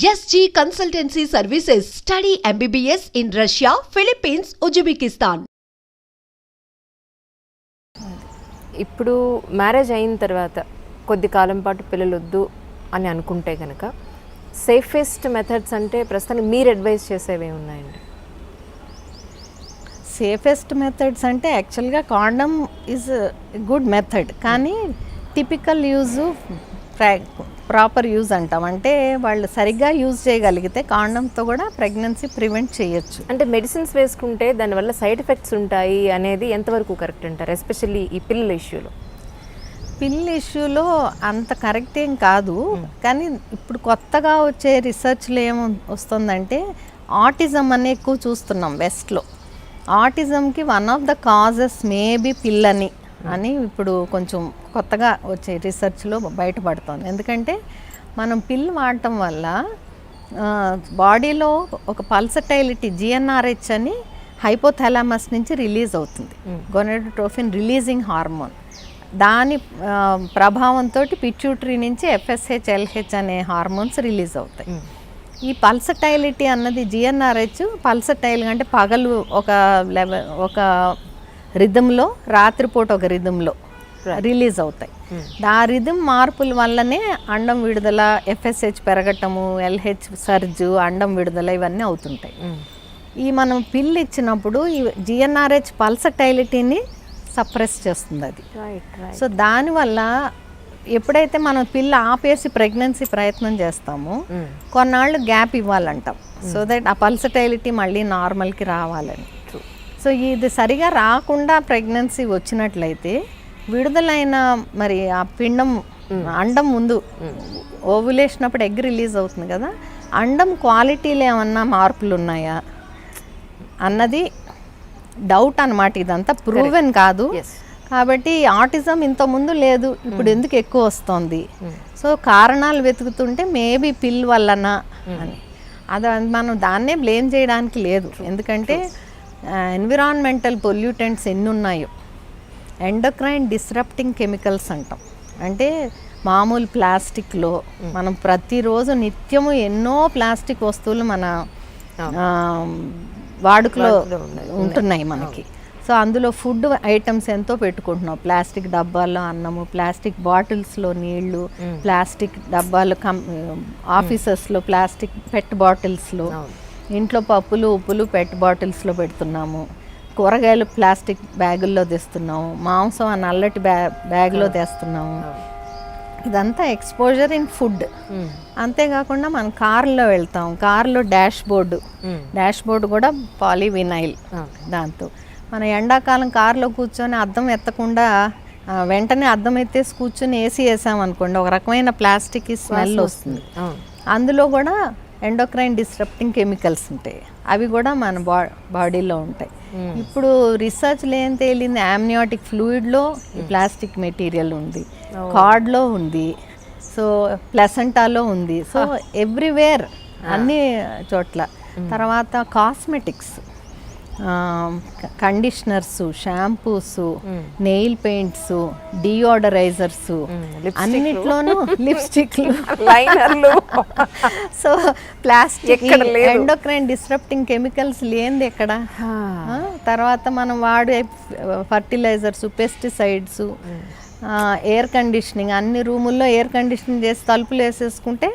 SG Consultancy Services. Study MBBS in Russia, Philippines, Uzbekistan. ఇప్పుడు marriage అయిన తర్వాత కొద్ది కాలం పాటు పిల్లలు వద్దు అని అనుకుంటే కనుక సేఫెస్ట్ మెథడ్స్ అంటే ప్రస్తుతానికి మీరు అడ్వైస్ చేసేవి ఉన్నాయండి? సేఫెస్ట్ మెథడ్స్ అంటే యాక్చువల్గా కాండమ్ ఈజ్ గుడ్ మెథడ్, కానీ టిపికల్ యూజ్ ప్రాపర్ యూజ్ అంటాం. అంటే వాళ్ళు సరిగ్గా యూజ్ చేయగలిగితే కాండంతో కూడా ప్రెగ్నెన్సీ ప్రివెంట్ చేయొచ్చు. అంటే మెడిసిన్స్ వేసుకుంటే దానివల్ల సైడ్ ఎఫెక్ట్స్ ఉంటాయి అనేది ఎంతవరకు కరెక్ట్ అంటారు, ఎస్పెషల్లీ ఈ పిల్లల ఇష్యూలో? పిల్లల ఇష్యూలో అంత కరెక్ట్ ఏం కాదు, కానీ ఇప్పుడు కొత్తగా వచ్చే రీసెర్చ్లో ఏం వస్తుందంటే ఆటిజం అనే ఎక్కువ చూస్తున్నాం వెస్ట్లో. ఆటిజంకి one of the causes maybe పిల్లని అని ఇప్పుడు కొంచెం కొత్తగా వచ్చే రీసెర్చ్లో బయటపడుతుంది. ఎందుకంటే మనం పిల్ వాడటం వల్ల బాడీలో ఒక పల్సటైలిటీ GnRH అని హైపోథాలమస్ నుంచి రిలీజ్ అవుతుంది, గొనాడోట్రోఫిన్ రిలీజింగ్ హార్మోన్. దాని ప్రభావంతో పిట్యూటరీ నుంచి FSH LH అనే హార్మోన్స్ రిలీజ్ అవుతాయి. ఈ పల్సటైలిటీ అన్నది GnRH పల్సటైల్ అంటే పగలు ఒక రిథంలో, రాత్రిపూట ఒక రిథంలో రిలీజ్ అవుతాయి. ఆ రిథం మార్పుల వల్లనే అండం విడుదల, FSH పెరగటము, LH సర్జు, అండం విడుదల ఇవన్నీ అవుతుంటాయి. ఈ మనం పిల్ ఇచ్చినప్పుడు ఈ GnRH పల్సటైలిటీని సప్రెస్ చేస్తుంది అది. సో దానివల్ల ఎప్పుడైతే మనం పిల్ల ఆపేసి ప్రెగ్నెన్సీ ప్రయత్నం చేస్తామో కొన్నాళ్ళు గ్యాప్ ఇవ్వాలంటాం, సో దట్ ఆ పల్సటైలిటీ మళ్ళీ నార్మల్కి రావాలని. సో ఇది సరిగా రాకుండా ప్రెగ్నెన్సీ వచ్చినట్లయితే విడుదలైన మరి ఆ పిండం అండం ముందు ఓవ్యులేషన్ అప్పుడు ఎగ్ రిలీజ్ అవుతుంది కదా, అండం క్వాలిటీలో ఏమన్నా మార్పులు ఉన్నాయా అన్నది డౌట్ అన్నమాట. ఇదంతా ప్రూవెన్ కాదు. కాబట్టి ఆటిజం ఇంతకుముందు లేదు, ఇప్పుడు ఎందుకు ఎక్కువ వస్తుంది? సో కారణాలు వెతుకుతుంటే మేబీ పిల్ వల్లనా అని. అది మనం దాన్నే బ్లేమ్ చేయడానికి లేదు, ఎందుకంటే ఎన్విరాన్మెంటల్ పొల్యూటెంట్స్ ఎన్ని ఉన్నాయో. ఎండోక్రైన్ డిస్రప్టింగ్ కెమికల్స్ అంటాం. అంటే మామూలు ప్లాస్టిక్లో మనం ప్రతిరోజు నిత్యము ఎన్నో ప్లాస్టిక్ వస్తువులు మన వాడుకలో ఉంటున్నాయి మనకి. సో అందులో ఫుడ్ ఐటమ్స్ ఎంతో పెట్టుకుంటున్నాం, ప్లాస్టిక్ డబ్బాల్లో అన్నము, ప్లాస్టిక్ బాటిల్స్లో నీళ్లు, ప్లాస్టిక్ డబ్బాలు, ఆఫీసెస్లో ప్లాస్టిక్ పెట్ బాటిల్స్లో, ఇంట్లో పప్పులు ఉప్పులు పెట్ బాటిల్స్లో పెడుతున్నాము, కూరగాయలు ప్లాస్టిక్ బ్యాగుల్లో తెస్తున్నాము, మాంసం ఆ నల్లటి బ్యాగ్లో తెస్తున్నాము. ఇదంతా ఎక్స్పోజర్ ఇన్ ఫుడ్. అంతేకాకుండా మనం కారులో వెళ్తాం, కారులో డాష్ బోర్డు కూడా పాలీవినైల్. దాంతో మన ఎండాకాలం కారులో కూర్చొని అద్దం ఎత్తకుండా వెంటనే అద్దం ఎత్తేసి కూర్చొని ఏసీ వేసామనుకోండి, ఒక రకమైన ప్లాస్టిక్ స్మెల్ వస్తుంది. అందులో కూడా ఎండోక్రైన్ డిస్రప్టింగ్ కెమికల్స్ ఉంటాయి, అవి కూడా మన బాడీలో ఉంటాయి. ఇప్పుడు రీసెర్చ్లో ఏం తేలింది, ఆమ్నియాటిక్ ఫ్లూయిడ్లో ఈ ప్లాస్టిక్ మెటీరియల్ ఉంది, కార్డ్లో ఉంది, సో ప్లసెంటాలో ఉంది, సో ఎవ్రీవేర్ అన్ని చోట్ల. తర్వాత cosmetics, conditioners, shampoos, nail paints, deodorisers, అన్నిట్లోనూ లిప్స్టిక్లు, లైనర్లు. So plastic, endocrine disrupting chemicals లేనిది ఎక్కడ. తర్వాత మనం వాడే ఫర్టిలైజర్స్, పెస్టిసైడ్స్, ఎయిర్ కండిషనింగ్, అన్ని రూముల్లో ఎయిర్ కండిషనింగ్ చేసి తలుపులు వేసేసుకుంటే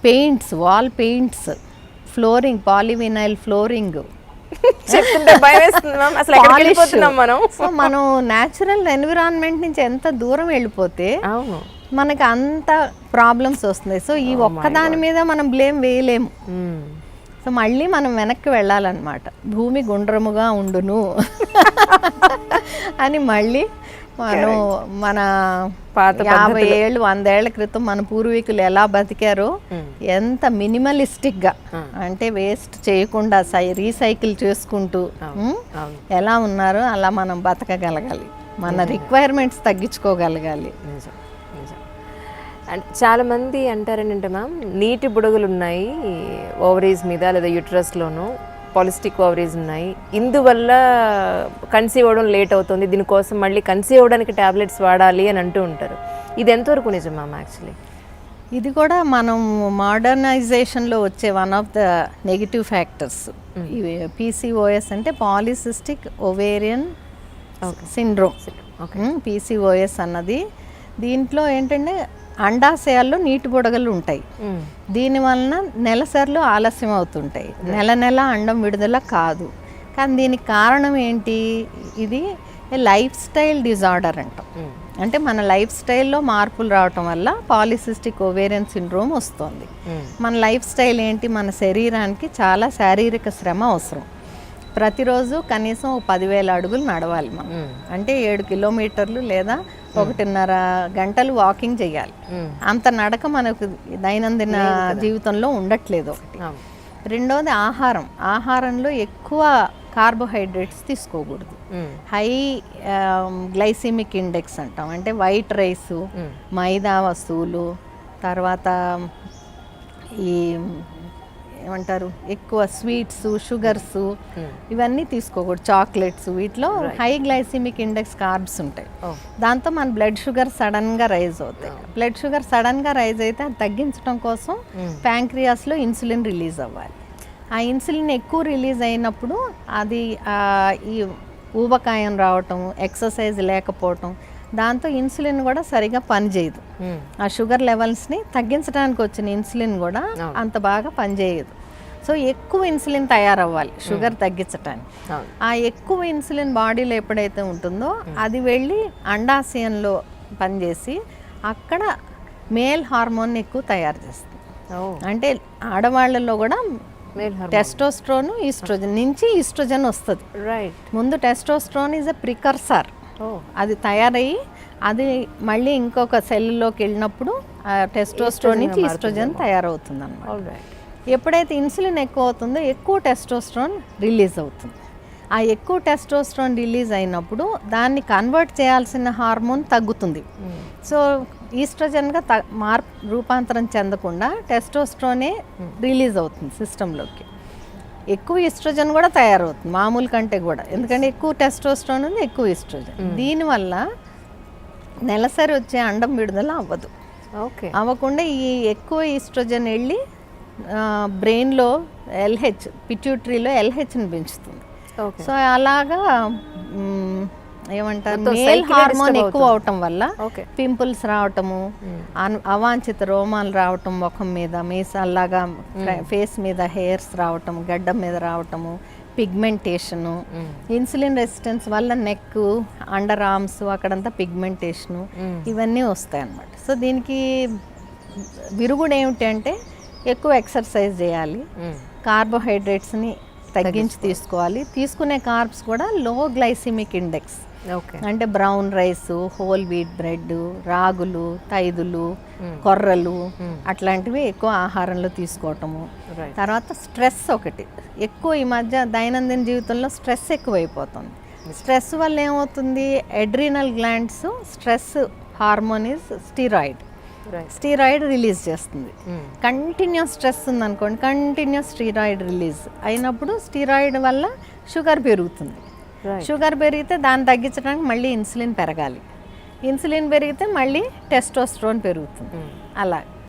paints, wall paints, flooring, polyvinyl flooring. So మనం న్యాచురల్ ఎన్విరాన్మెంట్ నుంచి ఎంత దూరం వెళ్ళిపోతే మనకి అంత ప్రాబ్లమ్స్ వస్తున్నాయి. సో ఈ ఒక్కదాని మీద మనం బ్లేమ్ వేయలేము. సో మళ్ళీ మనం వెనక్కి వెళ్ళాలన్నమాట. భూమి గుండ్రముగా ఉండును అని మళ్ళీ మనం మన 50 ఏళ్ళు 100 ఏళ్ల క్రితం మన పూర్వీకులు ఎలా బతికారో, ఎంత మినిమలిస్టిక్గా అంటే వేస్ట్ చేయకుండా రీసైకిల్ చేసుకుంటూ ఎలా ఉన్నారో అలా మనం బతకగలగాలి, మన రిక్వైర్మెంట్స్ తగ్గించుకోగలగాలి. అండ్ చాలామంది అంటారేంటంటే మ్యామ్, నీటి బుడగలు ఉన్నాయి ఓవరీస్ మీద లేదా యూట్రస్లోనూ, పాలిస్టిక్ ఓవరీస్ ఉన్నాయి, ఇందువల్ల కన్సీవ్ అవ్వడం లేట్ అవుతుంది, దీనికోసం మళ్ళీ కన్సీవ్ అవ్వడానికి ట్యాబ్లెట్స్ వాడాలి అని అంటూ ఉంటారు. ఇది ఎంతవరకు నిజం మ్యామ్? యాక్చువల్లీ ఇది కూడా మనం మోడర్నైజేషన్లో వచ్చే one of the negative factors. ఇవి పీసీఓఎస్ అంటే పాలిసిస్టిక్ ఓవేరియన్ సిండ్రోమ్. పీసీఓఎస్ అన్నది దీంట్లో ఏంటంటే అండాశయాల్లో నీటి బుడగలు ఉంటాయి. దీనివలన నెలసర్లు ఆలస్యం అవుతుంటాయి, నెల అండం విడుదల కాదు. కానీ దీనికి కారణం ఏంటి? ఇది లైఫ్ స్టైల్ డిజార్డర్ అంటాం. అంటే మన లైఫ్ స్టైల్లో మార్పులు రావటం వల్ల పాలిసిస్టిక్ ఓవేరియన్ సిండ్రోమ్ వస్తుంది. మన లైఫ్ స్టైల్ ఏంటి? మన శరీరానికి చాలా శారీరక శ్రమ అవసరం. ప్రతిరోజు కనీసం 10,000 అడుగులు నడవాలి మనం. అంటే 7 కిలోమీటర్లు లేదా 1.5 గంటలు వాకింగ్ చేయాలి. అంత నడక మనకు దైనందిన జీవితంలో ఉండట్లేదు. ఒకటి. రెండోది ఆహారంలో ఎక్కువ కార్బోహైడ్రేట్స్ తీసుకోకూడదు. హై గ్లైసిమిక్ ఇండెక్స్ అంటాం. అంటే వైట్ రైసు, మైదా వస్తువులు, తర్వాత ఈ ఏమంటారు ఎక్కువ స్వీట్స్, షుగర్స్ ఇవన్నీ తీసుకోకూడదు. చాక్లెట్స్, వీటిలో హై గ్లైసిమిక్ ఇండెక్స్ కార్బ్స్ ఉంటాయి. దాంతో మన బ్లడ్ షుగర్ సడన్గా రైజ్ అవుతాయి. బ్లడ్ షుగర్ సడన్గా రైజ్ అయితే అది తగ్గించడం కోసం ప్యాంక్రియాస్లో ఇన్సులిన్ రిలీజ్ అవ్వాలి. ఆ ఇన్సులిన్ ఎక్కువ రిలీజ్ అయినప్పుడు అది ఈ ఊబకాయం రావటం, ఎక్సర్సైజ్ లేకపోవటం, దాంతో ఇన్సులిన్ కూడా సరిగా పనిచేయదు. ఆ షుగర్ లెవెల్స్ని తగ్గించడానికి వచ్చిన ఇన్సులిన్ కూడా అంత బాగా పనిచేయదు. సో ఎక్కువ ఇన్సులిన్ తయారవ్వాలి షుగర్ తగ్గించడానికి. ఆ ఎక్కువ ఇన్సులిన్ బాడీలో ఎప్పుడైతే ఉంటుందో అది వెళ్ళి అండాశయంలో పనిచేసి అక్కడ మేల్ హార్మోన్ ఎక్కువ తయారు చేస్తుంది. అంటే ఆడవాళ్ళలో కూడా టెస్టోస్ట్రోన్, ఈస్ట్రోజన్ నుంచి ఈస్ట్రోజన్ వస్తుంది. ముందు టెస్టోస్ట్రోన్ ఈజ్ ఎ ప్రికర్సర్. అది తయారయ్యి అది మళ్ళీ ఇంకొక సెల్లోకి వెళ్ళినప్పుడు టెస్టోస్ట్రోన్ నుంచి ఈస్ట్రోజన్ తయారవుతుంది అన్నమాట. ఎప్పుడైతే ఇన్సులిన్ ఎక్కువ అవుతుందో ఎక్కువ టెస్టోస్ట్రోన్ రిలీజ్ అవుతుంది. ఆ ఎక్కువ టెస్టోస్ట్రోన్ రిలీజ్ అయినప్పుడు దాన్ని కన్వర్ట్ చేయాల్సిన హార్మోన్ తగ్గుతుంది. సో ఈస్ట్రోజన్గా రూపాంతరం చెందకుండా టెస్టోస్ట్రోనే రిలీజ్ అవుతుంది సిస్టంలోకి. ఎక్కువ ఈస్ట్రోజన్ కూడా తయారవుతుంది మామూలు కంటే కూడా, ఎందుకంటే ఎక్కువ టెస్టోస్ట్రోన్ ఉంది, ఎక్కువ ఈస్ట్రోజన్. దీనివల్ల నెలసరి వచ్చే అండం విడుదల అవ్వదు. అవ్వకుండా ఈ ఎక్కువ ఈస్ట్రోజన్ వెళ్ళి బ్రెయిన్లో LH, పిట్యూటరీలో LHని పెంచుతుంది. సో అలాగా ఏమంటారు మేల్ హార్మోన్ ఎక్కువ అవటం వల్ల పింపుల్స్ రావటము, అవాంఛిత రోమాలు రావటం, ముఖం మీద మీసాల్లాగా ఫేస్ మీద హెయిర్స్ రావటం, గడ్డం మీద రావటము, పిగ్మెంటేషను, ఇన్సులిన్ రెసిస్టెన్స్ వల్ల నెక్, అండర్ ఆర్మ్స్ అక్కడంతా పిగ్మెంటేషను ఇవన్నీ వస్తాయి అన్నమాట. సో దీనికి విరుగుడు ఏమిటి అంటే ఎక్కువ ఎక్సర్సైజ్ చేయాలి, కార్బోహైడ్రేట్స్ని తగ్గించి తీసుకోవాలి, తీసుకునే కార్బ్స్ కూడా లో గ్లైసిమిక్ ఇండెక్స్. అంటే brown rice, whole wheat bread, రాగులు, తైదులు, కొర్రలు అట్లాంటివి ఎక్కువ ఆహారంలో తీసుకోవటము. తర్వాత స్ట్రెస్ ఒకటి ఎక్కువ ఈ మధ్య దైనందిన జీవితంలో స్ట్రెస్ ఎక్కువైపోతుంది. స్ట్రెస్ వల్ల ఏమవుతుంది, adrenal glands stress hormone is steroid release చేస్తుంది. కంటిన్యూస్ స్ట్రెస్ ఉందనుకోండి, కంటిన్యూస్ స్టీరాయిడ్ రిలీజ్ అయినప్పుడు స్టీరాయిడ్ వల్ల షుగర్ పెరుగుతుంది. షుగర్ పెరిగితే దాన్ని తగ్గించడానికి మళ్ళీ ఇన్సులిన్ పెరగాలి, ఇన్సులిన్ పెరిగితే మళ్ళీ టెస్టోస్ట్రోన్ పెరుగుతుంది. అలా